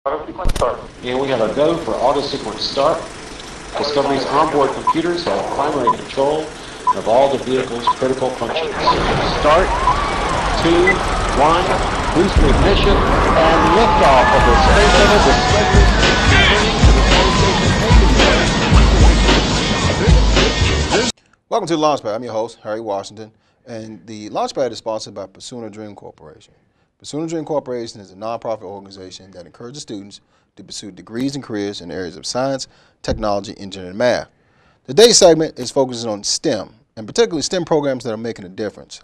And we have a go for auto sequence start. Discovery's onboard computers have primary control of all the vehicle's critical functions. Start, 2, 1, booster ignition, and liftoff of the Space Shuttle Discovery. Welcome to the Launchpad. I'm your host, Harry Washington, and the Launchpad is sponsored by Pursuing a Dream Corporation. Pursuing a Dream Corporation is a nonprofit organization that encourages students to pursue degrees and careers in areas of science, technology, engineering, and math. Today's segment is focusing on STEM, and particularly STEM programs that are making a difference.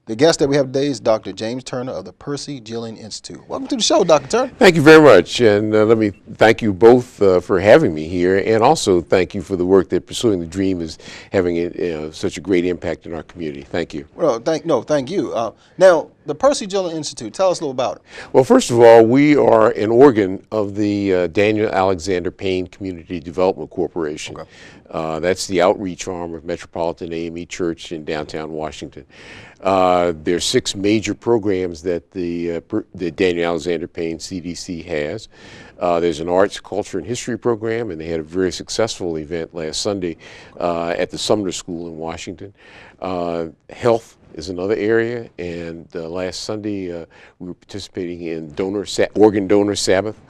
The guest that we have today is Dr. James Turner of the Percy Julian Institute. Welcome to the show, Dr. Turner. Thank you very much, and let me thank you both for having me here, and also thank you for the work that Pursuing the Dream is having such a great impact in our community. Thank you. Well, thank you. Now, the Percy Julian Institute, tell us a little about it. Well, first of all, we are an organ of the Daniel Alexander Payne Community Development Corporation. Okay. That's the outreach arm of Metropolitan AME Church in downtown Washington. There are 6 major programs that the Daniel Alexander Payne CDC has. There's an arts, culture, and history program, and they had a very successful event last Sunday at the Sumner School in Washington. Health is another area, and last Sunday we were participating in Organ Donor Sabbath.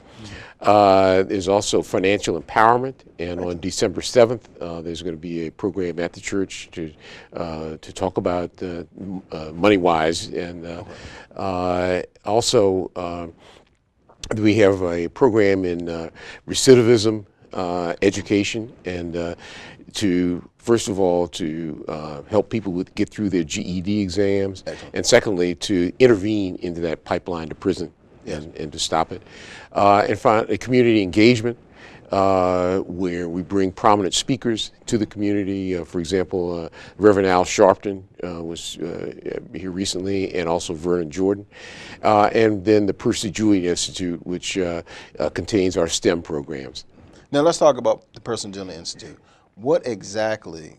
There's also financial empowerment, and on December 7th, there's going to be a program at the church to talk about money-wise, and also we have a program in recidivism education, and first of all, to help people get through their GED exams, and secondly, to intervene into that pipeline to prison. Yes. And to stop it. And find a community engagement where we bring prominent speakers to the community. For example, Reverend Al Sharpton was here recently, and also Vernon Jordan. And then the Percy Julian Institute, which contains our STEM programs. Now let's talk about the Percy Julian Institute. Who exactly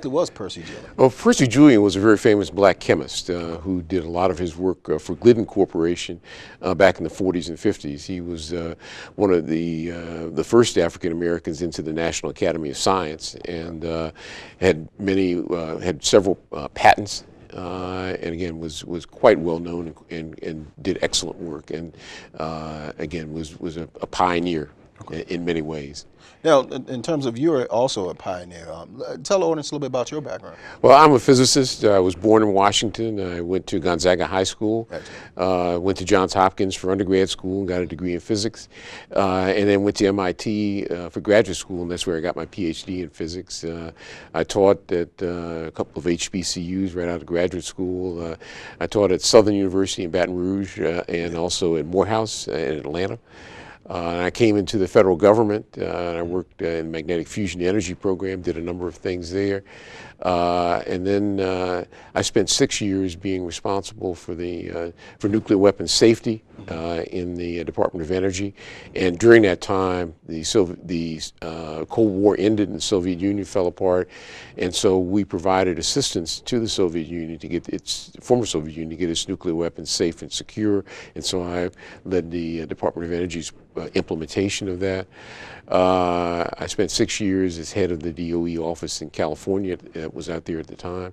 was Percy Julian? Well, Percy Julian was a very famous black chemist who did a lot of his work for Glidden Corporation back in the 40s and 50s. He was one of the first African Americans into the National Academy of Science, and had several patents. And again, was quite well known and did excellent work, and again was a pioneer. Okay. In many ways. Now, in terms of you're also a pioneer, tell the audience a little bit about your background. Well, I'm a physicist. I was born in Washington. I went to Gonzaga High School, went to Johns Hopkins for undergrad school and got a degree in physics, and then went to MIT for graduate school, and that's where I got my PhD in physics. I taught at a couple of HBCUs right out of graduate school. I taught at Southern University in Baton Rouge and also at Morehouse in Atlanta. And I came into the federal government, and I worked in the magnetic fusion energy program, did a number of things there. And then I spent 6 years being responsible for nuclear weapons safety in the Department of Energy. And during that time, the Cold War ended and the Soviet Union fell apart. And so we provided assistance to the Soviet Union to get former Soviet Union to get its nuclear weapons safe and secure. And so I led the Department of Energy's implementation of that. I spent 6 years as head of the DOE office in California that was out there at the time.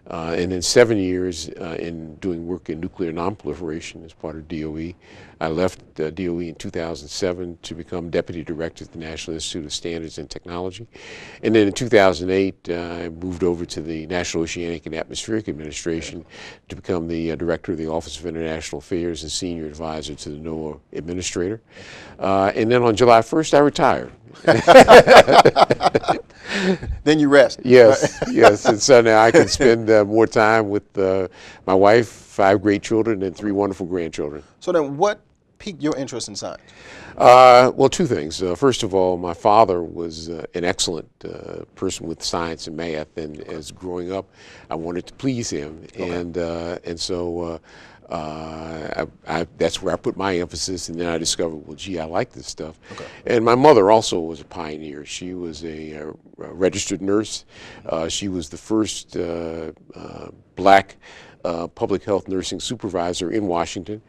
And then 7 years in doing work in nuclear nonproliferation as part of DOE. I left DOE in 2007 to become Deputy Director at the National Institute of Standards and Technology. And then in 2008, I moved over to the National Oceanic and Atmospheric Administration to become the Director of the Office of International Affairs and Senior Advisor to the NOAA Administrator. And then on July 1st, I retired. Then you rest. Yes, yes. And so now I can spend more time with my wife, 5 great children, and 3 wonderful grandchildren. So then what piqued your interest in science? Well, 2 things. First of all, my father was an excellent person with science and math, and as growing up, I wanted to please him. Okay. And so that's where I put my emphasis, and then I discovered, well, gee, I like this stuff. Okay. And my mother also was a pioneer. She was a registered nurse. She was the first black public health nursing supervisor in Washington,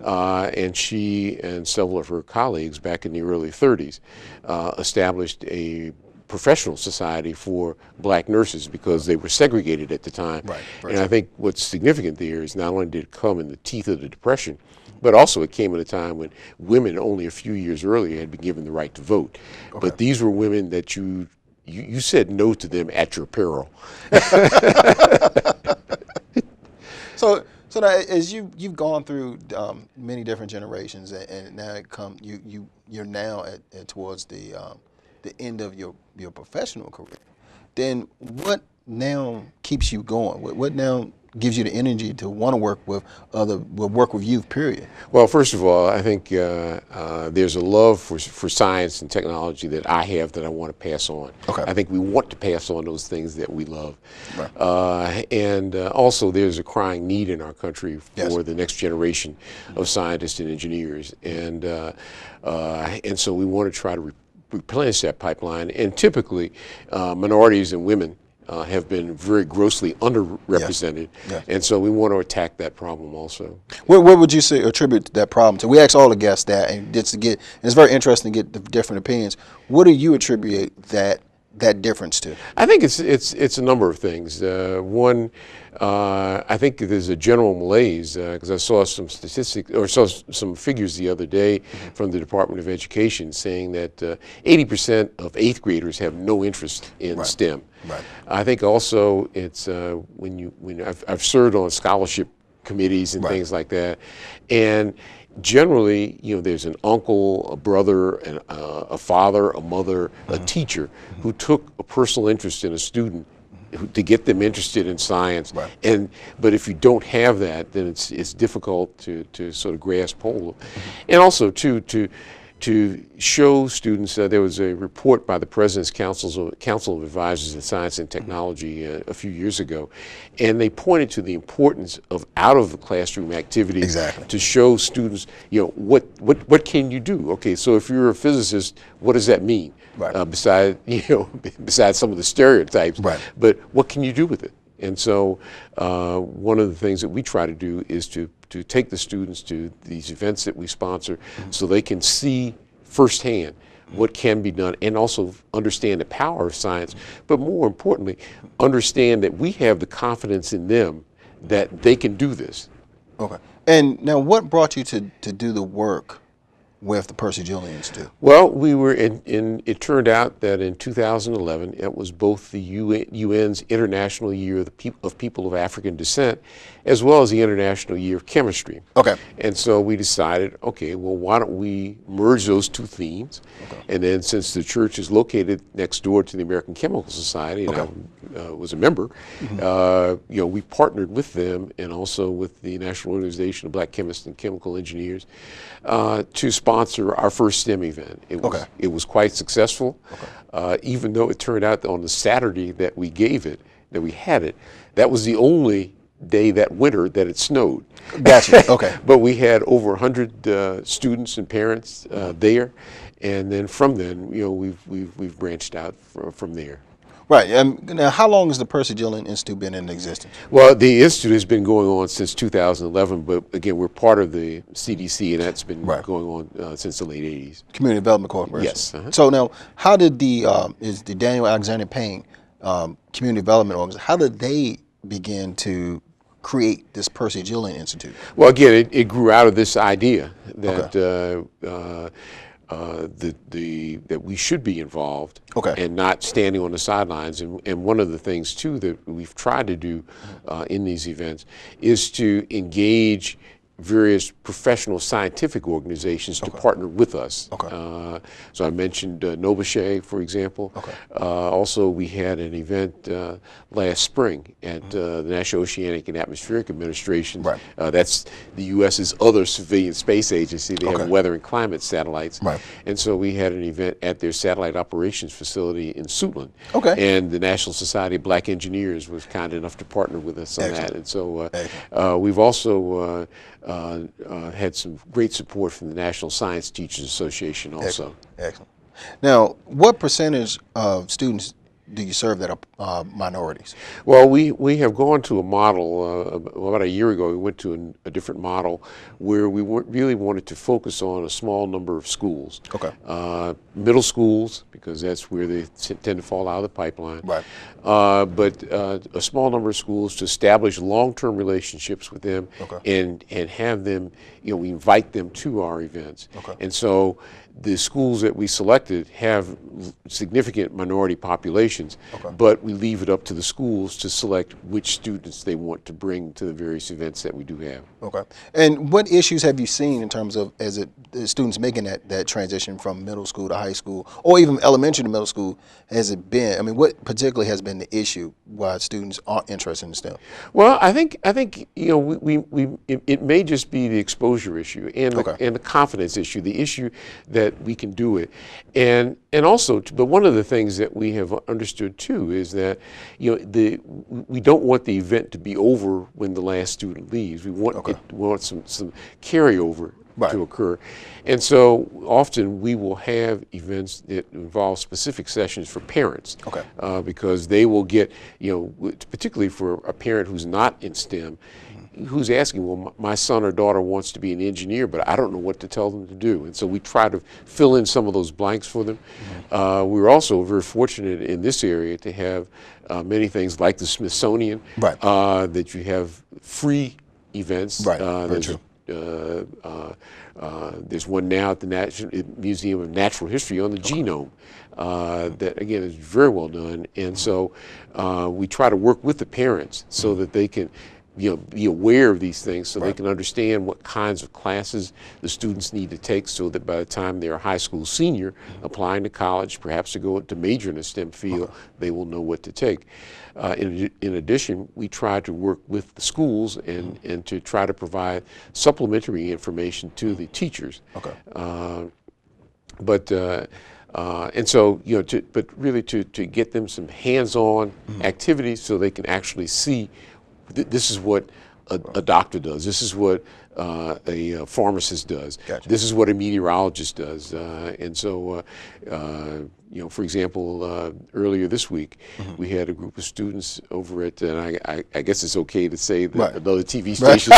and she and several of her colleagues back in the early 30s established a professional society for black nurses because they were segregated at the time. Right. And I think what's significant there is not only did it come in the teeth of the Depression, but also it came at a time when women only a few years earlier had been given the right to vote. Okay. But these were women that you said no to them at your peril. So now, as you've gone through many different generations, and now you're now towards the end of your professional career, then what now keeps you going? What now gives you the energy to want to work with youth, period? Well, first of all, I think there's a love for science and technology that I have that I want to pass on. Okay. I think we want to pass on those things that we love. Right. And also there's a crying need in our country for Yes. the next generation of scientists and engineers. And so we want to try to replenish that pipeline. And typically, minorities and women have been very grossly underrepresented, Yeah. and so we want to attack that problem also. What would you say attribute that problem to? We ask all the guests that, and it's very interesting to get the different opinions. What do you attribute that difference to? I think it's a number of things. One, I think there's a general malaise because I saw some statistics or saw some figures the other day from the Department of Education saying that 80% of 8th graders have no interest in Right. STEM. Right. I think also it's when I've served on scholarship committees and Right. things like that, and generally, there's an uncle, a brother, a father, a mother, a teacher who took a personal interest in a student to get them interested in science. Right. But if you don't have that, then it's difficult to sort of grasp hold of. And also to show students, there was a report by the President's Council of Advisors in Science and Technology a few years ago, and they pointed to the importance of out-of-the-classroom activities Exactly. to show students, what can you do? Okay, so if you're a physicist, what does that mean? Right. Besides some of the stereotypes, Right. but what can you do with it? And so one of the things that we try to do is to take the students to these events that we sponsor so they can see firsthand what can be done and also understand the power of science, but more importantly, understand that we have the confidence in them that they can do this. Okay. And now, what brought you to do the work with the Percy Julian Institute? Well, we were it turned out that in 2011, it was both the UN's International Year of People of African Descent, as well as the International Year of Chemistry. Okay. And so we decided, okay, well, why don't we merge those two themes? Okay. And then since the church is located next door to the American Chemical Society, and I was a member, we partnered with them and also with the National Organization of Black Chemists and Chemical Engineers to sponsor our first STEM event. It was quite successful, even though it turned out that on the Saturday that we had it, that was the only day that winter that it snowed. Gotcha. Okay. But we had over 100 students and parents there, and then from then, we've branched out from there. Right. Now, how long has the Percy Julian Institute been in existence? Well, the Institute has been going on since 2011, but again, we're part of the CDC, and that's been going on since the late 80s. Community Development Corporation. Yes. So now, how did is the Daniel Alexander Payne Community Development Organization, how did they begin to create this Percy Julian Institute? Well, again, it grew out of this idea that that we should be involved and not standing on the sidelines. And one of the things too that we've tried to do in these events is to engage various professional scientific organizations to partner with us. So I mentioned Novache, for example. Also, we had an event last spring at the National Oceanic and Atmospheric Administration. That's the U.S.'s other civilian space agency. They have weather and climate satellites. And so we had an event at their satellite operations facility in Suitland. And the National Society of Black Engineers was kind enough to partner with us on that. And so we've also had some great support from the National Science Teachers Association also. Excellent. Excellent. Now, what percentage of students do you serve that are minorities? Well, we have gone to a model, about a year ago we went to a different model where we really wanted to focus on a small number of schools. Okay. Middle schools, because that's where they tend to fall out of the pipeline. Right. But a small number of schools to establish long-term relationships with them. Okay. and have them, we invite them to our events. Okay. And so the schools that we selected have significant minority populations, okay. but we leave it up to the schools to select which students they want to bring to the various events that we do have. Okay. And what issues have you seen in terms of the students making that transition from middle school to high school, or even elementary to middle school? Has it been? I mean, what particularly has been the issue why students aren't interested in STEM? Well, I think it may just be the exposure issue and the confidence issue, the issue that we can do it, and also, but one of the things that we have understood too is that we don't want the event to be over when the last student leaves. We want some carryover to occur, and so often we will have events that involve specific sessions for parents, because they will get, particularly for a parent who's not in STEM, who's asking, well, my son or daughter wants to be an engineer, but I don't know what to tell them to do. And so we try to fill in some of those blanks for them. We're also very fortunate in this area to have many things like the Smithsonian, that you have free events. There's one now at the National Museum of Natural History on the genome that, again, is very well done. And so we try to work with the parents so that they can be aware of these things, so they can understand what kinds of classes the students need to take, so that by the time they're a high school senior applying to college, perhaps to go to major in a STEM field, they will know what to take. In addition, we try to work with the schools and to try to provide supplementary information to the teachers. And so, but really to get them some hands-on activities so they can actually see this is what a doctor does. This is what a pharmacist does. This is what a meteorologist does. And so, for example, earlier this week, we had a group of students over at, and I guess it's okay to say that another TV station.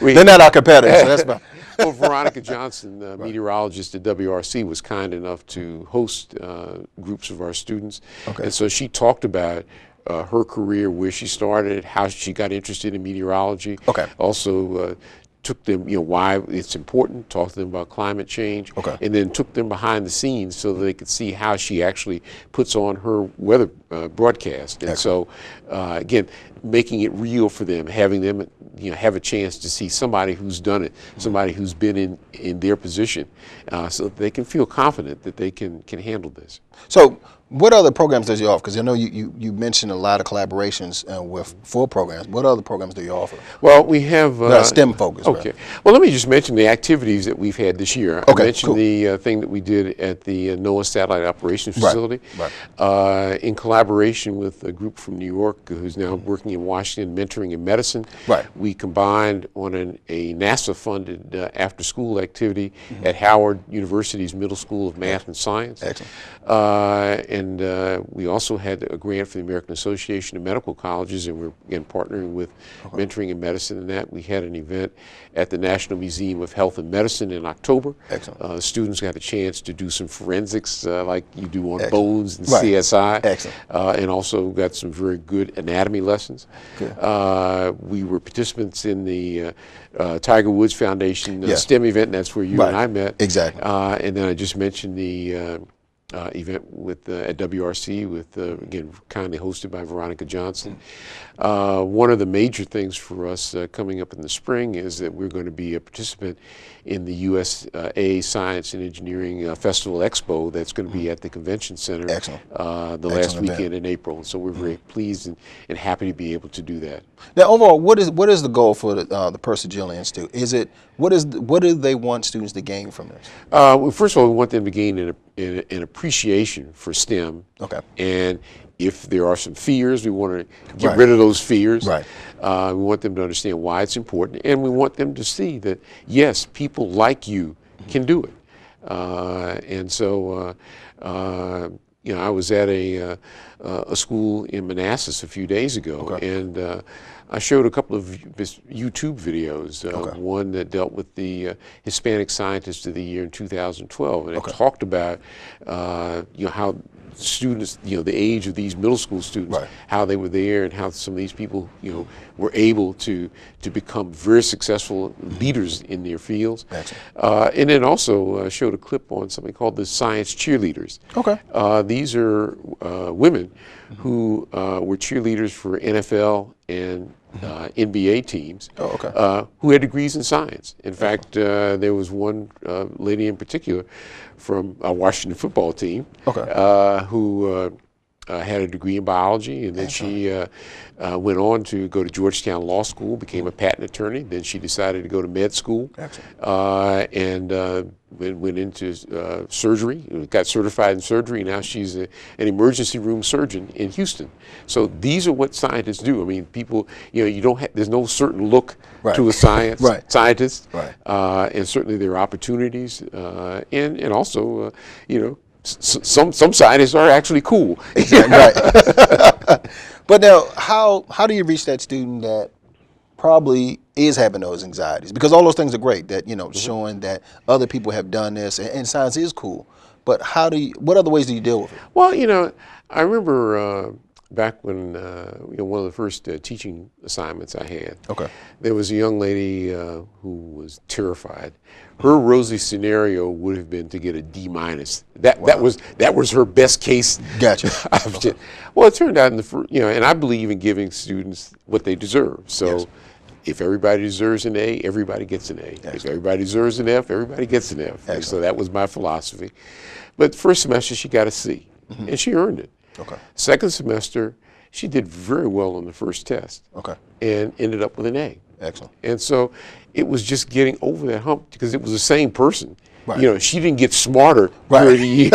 They're not our competitors, so that's fine. Well, Veronica Johnson, meteorologist at WRC, was kind enough to host groups of our students. And so she talked about her career, where she started, how she got interested in meteorology. Also took them, why it's important, talked to them about climate change, and then took them behind the scenes so that they could see how she actually puts on her weather broadcast. And so, again, making it real for them, having them, have a chance to see somebody who's done it, somebody who's been in their position, so that they can feel confident that they can handle this. So, what other programs does you offer? Because I know you mentioned a lot of collaborations with full programs. What other programs do you offer? Well, we have STEM focus. Well, let me just mention the activities that we've had this year. I mentioned the thing that we did at the NOAA Satellite Operations Facility, in collaboration with a group from New York who's now working in Washington, mentoring in medicine. We combined on a NASA-funded after-school activity at Howard University's Middle School of Math and Science. And we also had a grant for the American Association of Medical Colleges, and we're again partnering with Mentoring in Medicine in that. We had an event at the National Museum of Health and Medicine in October. Students got a chance to do some forensics like you do on bones and CSI. And also got some very good anatomy lessons. We were participants in the Tiger Woods Foundation STEM event, and that's where you and I met. And then I just mentioned the event with at WRC with again kindly hosted by Veronica Johnson. One of the major things for us coming up in the spring is that we're going to be a participant in the USA Science and Engineering Festival Expo that's going to be at the Convention Center the last weekend in April. And so we're very pleased and happy to be able to do that. Now, overall, what is the goal for the Percy Julian Institute? What do they want students to gain from this? Well, first of all, we want them to gain an appreciation for STEM. And if there are some fears, we want to get rid of those fears. We want them to understand why it's important, and we want them to see that, yes, people like you can do it. And so, you know, I was at a school in Manassas a few days ago, and I showed a couple of YouTube videos, one that dealt with the Hispanic Scientist of the Year in 2012, and it talked about you know, how students, you know, the age of these middle school students, how they were there, and how some of these people, you know, were able to become very successful leaders in their fields. And then also showed a clip on something called the Science Cheerleaders. These are women who were cheerleaders for NFL and NBA teams who had degrees in science. In fact, there was one lady in particular from a Washington football team who had a degree in biology, and then she went on to go to Georgetown Law School, became a patent attorney. Then she decided to go to med school and went into surgery, got certified in surgery. Now she's an emergency room surgeon in Houston. So these are what scientists do. I mean, people, you know, you don't have, there's no certain look to a scientist, and certainly there are opportunities, and also, you know, some scientists are actually cool. But now, how do you reach that student that probably is having those anxieties? Because all those things are great, that, you know, showing that other people have done this, and science is cool. But what other ways do you deal with it? Well, you know, I remember back when, you know, one of the first teaching assignments I had, there was a young lady who was terrified. Her rosy scenario would have been to get a D-. That was her best case. Well, it turned out you know, and I believe in giving students what they deserve. So if everybody deserves an A, everybody gets an A. If everybody deserves an F, everybody gets an F. And so that was my philosophy. But first semester she got a C, and she earned it. Second semester, she did very well on the first test and ended up with an A. And so it was just getting over that hump, because it was the same person. You know, she didn't get smarter during the year,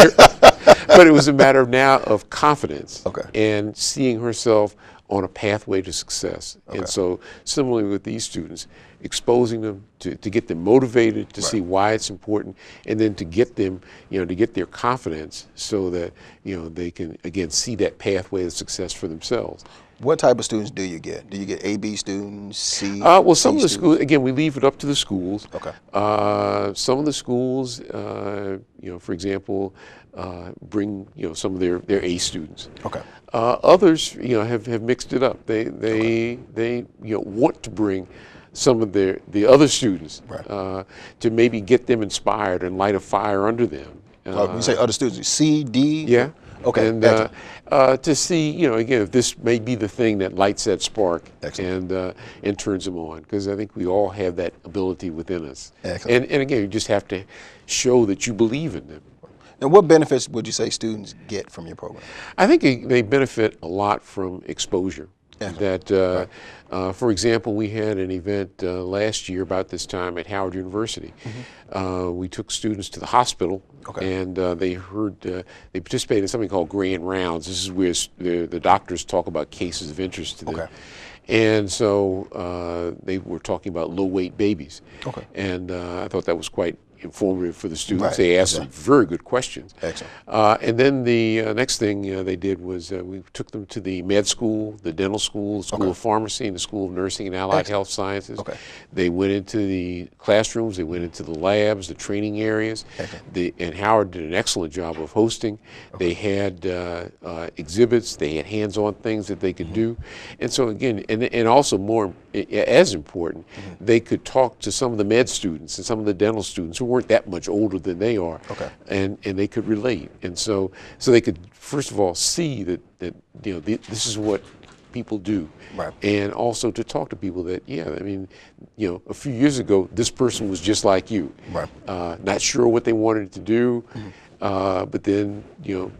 but it was a matter now of confidence and seeing herself on a pathway to success. And so similarly with these students, exposing them to get them motivated, to see why it's important, and then to get them, you know, to get their confidence so that, you know, they can, again, see that pathway to success for themselves. What type of students do you get? Do you get A, B students, C? Well, some of the schools, again, we leave it up to the schools. Some of the schools, you know, for example, bring, you know, some of their A students. Others, you know, have mixed it up. They you know, want to bring some of the other students to maybe get them inspired and light a fire under them. When you say other students, C, D? And to see, you know, again, if this may be the thing that lights that spark and turns them on, because I think we all have that ability within us. And again, you just have to show that you believe in them. And what benefits would you say students get from your program? I think they benefit a lot from exposure. That, for example, we had an event last year about this time at Howard University. We took students to the hospital, and they participated in something called Grand Rounds. This is where the doctors talk about cases of interest to them. And so they were talking about low-weight babies. And I thought that was quite informative for the students. They asked some very good questions. And then the next thing they did was we took them to the med school, the dental school, the school of pharmacy, and the school of nursing and allied health sciences. They went into the classrooms, they went into the labs, the training areas. And Howard did an excellent job of hosting. They had exhibits, they had hands-on things that they could do. And so again, and also more as important, they could talk to some of the med students and some of the dental students who weren't that much older than they are, and they could relate. And so they could, first of all, see that you know, this is what people do, and also to talk to people that, I mean, you know, a few years ago, this person was just like you, not sure what they wanted to do, but then, you know,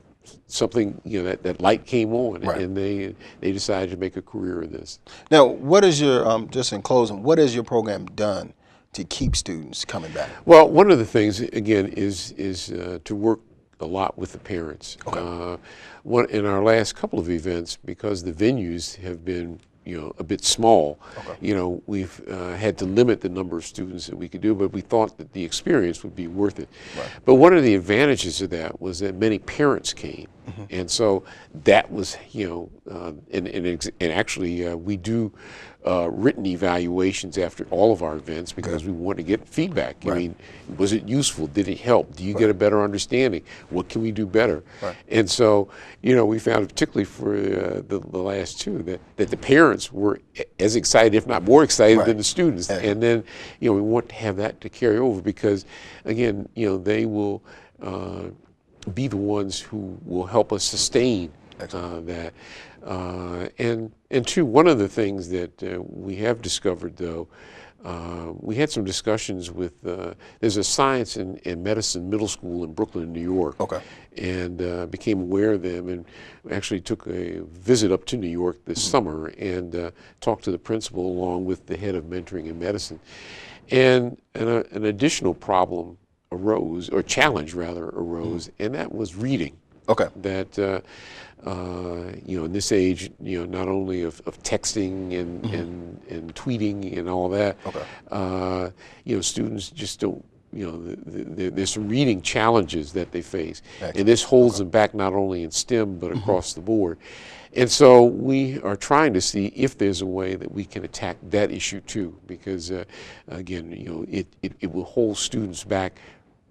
something, you know, that light came on, and they decided to make a career in this. Now, what is your, just in closing, what has your program done to keep students coming back? Well, one of the things, again, is to work a lot with the parents. In our last couple of events, because the venues have been a bit small. Okay. We've had to limit the number of students that we could do, but we thought that the experience would be worth it. Right. But one of the advantages of that was that many parents came, and so that was, and actually we do written evaluations after all of our events because we want to get feedback. Right. I mean, was it useful? Did it help? Do you get a better understanding? What can we do better? Right. And so, we found, particularly for the last two, that the parents were as excited, if not more excited, than the students. And then, we want to have that to carry over because, again, they will be the ones who will help us sustain that. And two, one of the things that we have discovered, though, we had some discussions with, there's a science and medicine middle school in Brooklyn, New York. Okay. And became aware of them and actually took a visit up to New York this summer and talked to the principal along with the head of mentoring in medicine. And an additional problem arose, or challenge rather arose, and that was reading. Okay. That in this age, not only of texting and tweeting and all that, students just don't. There's some reading challenges that they face, and this holds them back not only in STEM but across the board. And so we are trying to see if there's a way that we can attack that issue too, because again, it will hold students back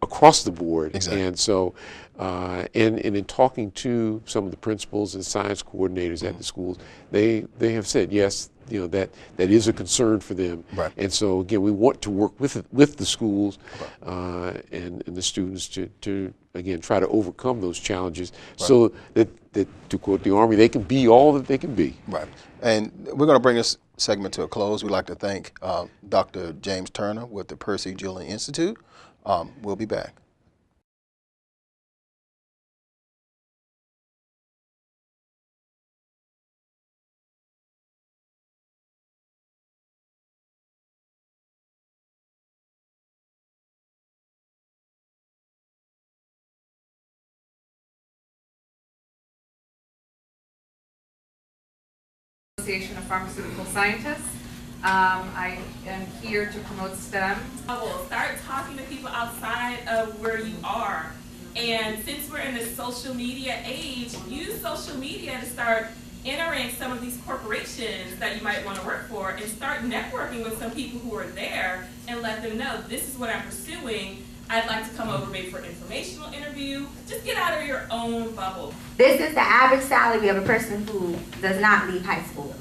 across the board. Exactly. And so, and in talking to some of the principals and science coordinators at the schools, they have said yes, that is a concern for them. Right. And so again, we want to work with the schools and the students to again try to overcome those challenges, so that to quote the Army, they can be all that they can be. Right. And we're going to bring this segment to a close. We'd like to thank Dr. James Turner with the Percy Julian Institute. We'll be back. Association of Pharmaceutical Scientists. I am here to promote STEM. Start talking to people outside of where you are. And since we're in the social media age, use social media to start entering some of these corporations that you might want to work for and start networking with some people who are there and let them know this is what I'm pursuing. I'd like to come over maybe for an informational interview. Just get out of your own bubble. This is the average salary of a person who does not leave high school.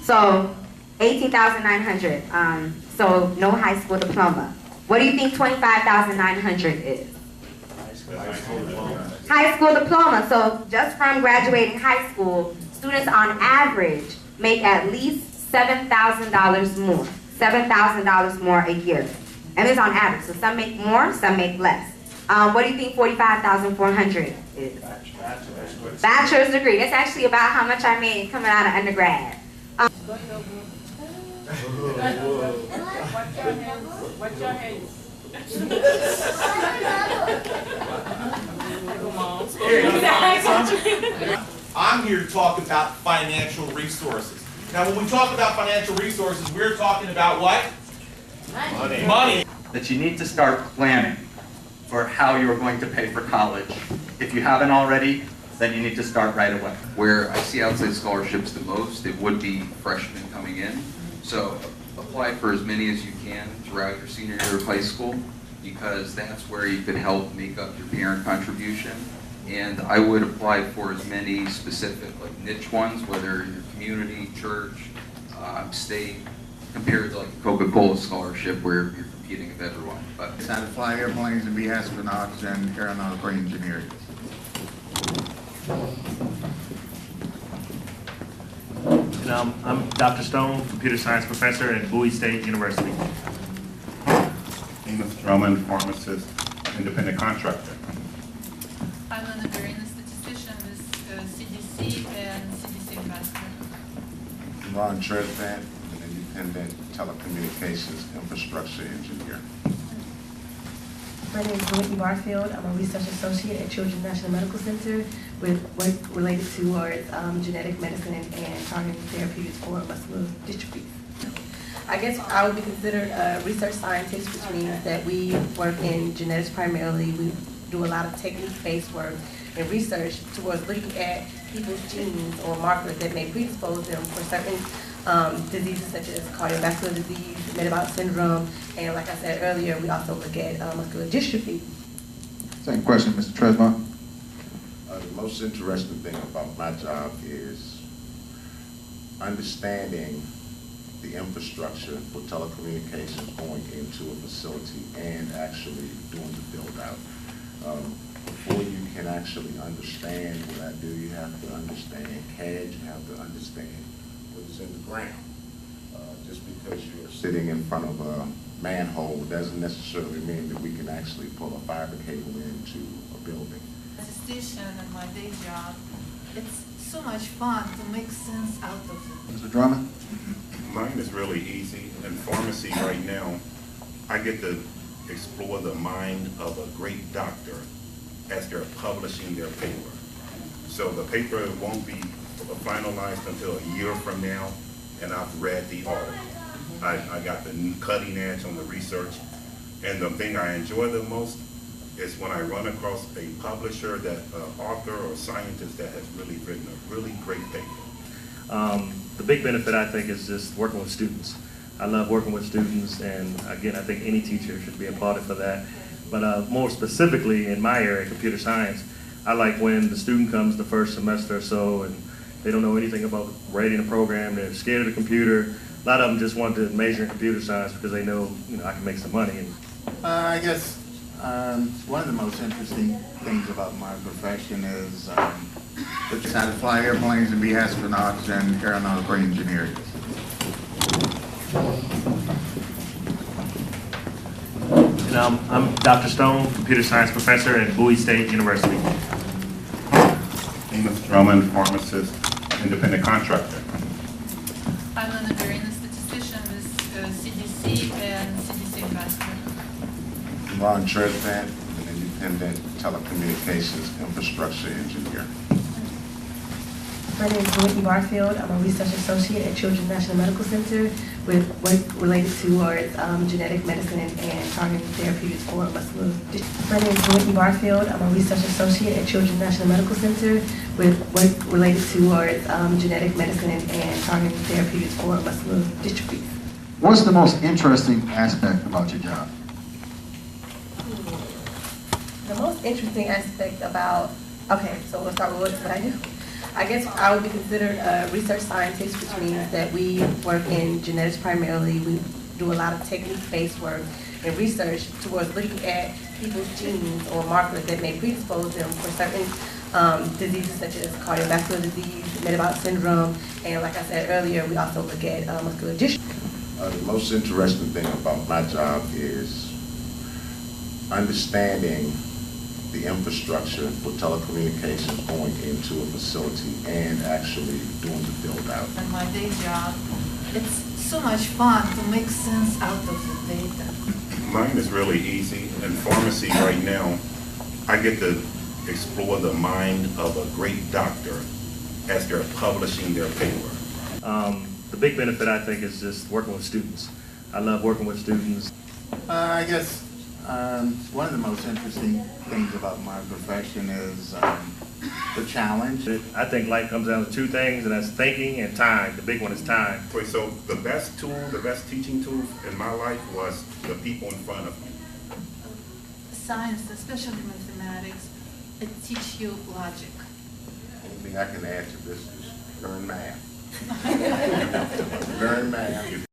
So $18,900. So no high school diploma. What do you think $25,900 is? High school diploma. So just from graduating high school, students on average make at least $7,000 more. $7,000 more a year. And it's on average. So some make more, some make less. What do you think $45,400 is? Bachelor's degree. That's actually about how much I made coming out of undergrad. What's your hands? I'm here to talk about financial resources. Now, when we talk about financial resources, we're talking about what? Money. That you need to start planning for how you're going to pay for college. If you haven't already, then you need to start right away. Where I see outside scholarships the most, it would be freshmen coming in. So apply for as many as you can throughout your senior year of high school, because that's where you could help make up your parent contribution. And I would apply for as many specific, like niche ones, whether your community, church, state, compared to like a Coca-Cola scholarship where you're competing with everyone. But It's how to fly airplanes and be astronauts and aeronautical engineers. And I'm Dr. Stone, computer science professor at Bowie State University. Amos Drummond, pharmacist, independent contractor. I'm an Iranian statistician with CDC and CDC ambassador. Ron Tresvant, an independent telecommunications infrastructure engineer. My name is Whitney Barfield. I'm a research associate at Children's National Medical Center with work related towards genetic medicine and targeted therapeutics for muscular dystrophies. I guess I would be considered a research scientist, which means that we work in genetics primarily. We do a lot of technique-based work and research towards looking at people's genes or markers that may predispose them for certain diseases such as cardiovascular disease, metabolic syndrome, and like I said earlier, we also look at muscular dystrophy. Same question, Mr. Tresvant. The most interesting thing about my job is understanding the infrastructure for telecommunications going into a facility and actually doing the build-out. Before you can actually understand what I do, you have to understand CAD, you have to understand what is in the ground. Just because you're sitting in front of a manhole doesn't necessarily mean that we can actually pull a fiber cable into a building. As a statistician in my day job, it's so much fun to make sense out of it. Mr. Drummond? Mine is really easy. In pharmacy right now, I get to explore the mind of a great doctor as they're publishing their paper. So the paper won't be finalized until a year from now, and I've read the article. I got the cutting edge on the research, and the thing I enjoy the most is when I run across a publisher, that author or scientist that has really written a really great paper. The big benefit, I think, is just working with students. I love working with students, and again, I think any teacher should be applauded for that. But more specifically in my area, computer science, I like when the student comes the first semester or so and they don't know anything about writing a program, they're scared of the computer. A lot of them just want to major in computer science because they know, I can make some money. I guess one of the most interesting things about my profession is how to fly airplanes and be astronauts and aeronautical engineers. And I'm Dr. Stone, computer science professor at Bowie State University. Mr. Drummond, pharmacist, independent contractor. I'm an agrarian statistician with CDC and CDC investor. Ron Tresvant, an independent telecommunications infrastructure engineer. My name is Whitney Barfield. I'm a research associate at Children's National Medical Center with work related towards genetic medicine and targeted therapeutics for muscular dystrophy. My name is Whitney Barfield. I'm a research associate at Children's National Medical Center with work related towards genetic medicine and targeted therapeutics for muscular dystrophy. What's the most interesting aspect about your job? The most interesting aspect about, so we'll start with what I do. I guess I would be considered a research scientist, which means that we work in genetics primarily. We do a lot of technique-based work and research towards looking at people's genes or markers that may predispose them for certain diseases such as cardiovascular disease, metabolic syndrome, and like I said earlier, we also look at muscular dystrophy. The most interesting thing about my job is understanding the infrastructure for telecommunications going into a facility and actually doing the build-out. In my day job, it's so much fun to make sense out of the data. Mine is really easy. In pharmacy right now, I get to explore the mind of a great doctor as they're publishing their paper. The big benefit, I think, is just working with students. I love working with students. I guess one of the most interesting things about my profession is the challenge. I think life comes down to two things, and that's thinking and time. The big one is time. So the best tool, the best teaching tool in my life was the people in front of me. Science, especially mathematics, it teaches you logic. Only thing I can add to this is learn math. Learn math.